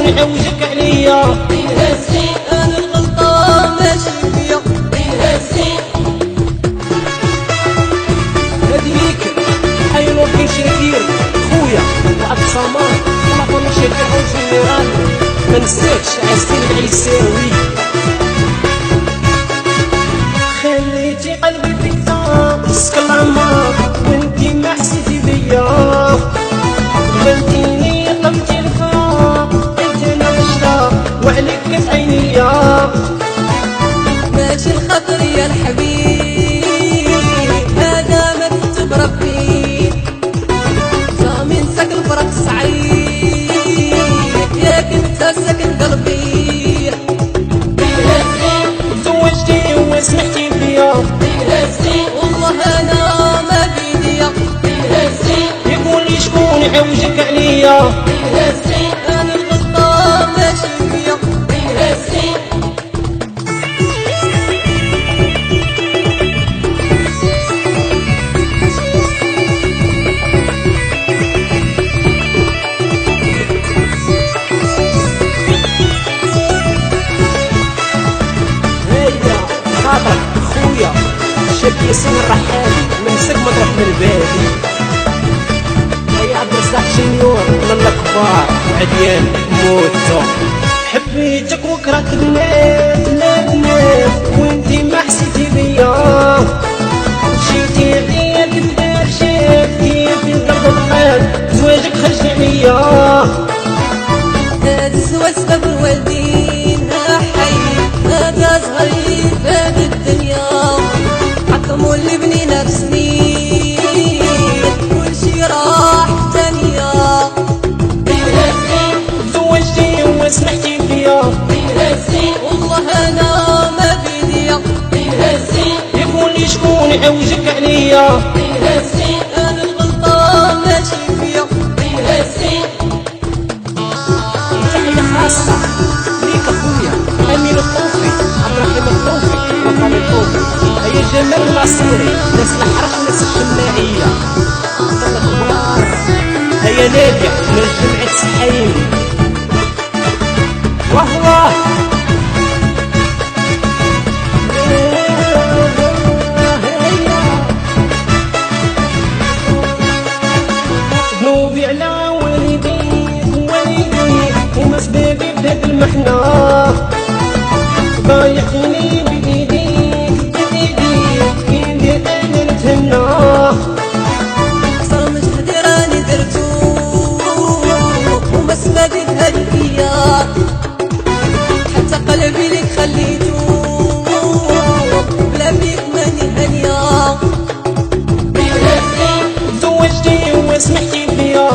شكون عوجك عليا؟ انا الغلطة ماشي فيا. هادي ليك حي نور كاين شاكير خويا وعبد الصمد الله كون شاكير عوج النيران ما نساكش عزتي العيساوي. خليتي قلبي فيك مسك العمر وانتي ما حسيتي بيا. قبلتيني طلبتي الفراق قلت انا مشتا وعليك كانت عينيا. ماشي الخطر يا الحبيب هذا ما كتب ربي. من ساك الفرق سعيد ياك انت ساكن قلبي. تزوجتي وسمحتي فيا والله انا ما بيديا. يقول لي شكون عوجك عليا؟ انا الغلطة ماشي فيا. هيا خاطرك خويا شاب ياسين الرحالي منسك ما تروح من بالي. هيا عبد الرزاق جونيور من الكبار عديان موتو. حبيتك وكرهت الناس وانتي ما حسيتي بيا. جيتي عليا كدار شافتي في القلب طحال زواجك خرج عليا. هذا الزواج سبب الوالدين حي هذا صغير فهاد الدنيا. حكموا اللي بنينا بسنين كل شي راح في ثانية. تزوجتي وسمحتي فيا والله انا ما بيديا. يقول لي شكون عوجك عليا؟ انا الغلطة ماشي فيا. تحية خاصة ليك اخويا امين الطوفي عبد الرحيم الطوفي وطن الطوفي. هيا جمال الناصيري ناس الحرق ناس الجماعية وطن الكبار. هيا نادية من جمعية سحايم وهو ذنوبي على والديك وما سبابي بهاد المحنة. ضايقني بإيديك كي ندير أنا نتهنى. صار مجهدي راني درتو وما سمعتي بهادي فيا. حتى قلبي ليك خليتو بلا بيك ماني هانية. تزوجتي وسمحتي فيا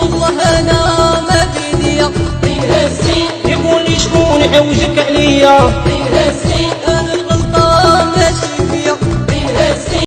والله انا ما بيديا. يقول لي شكون عوجك عليا؟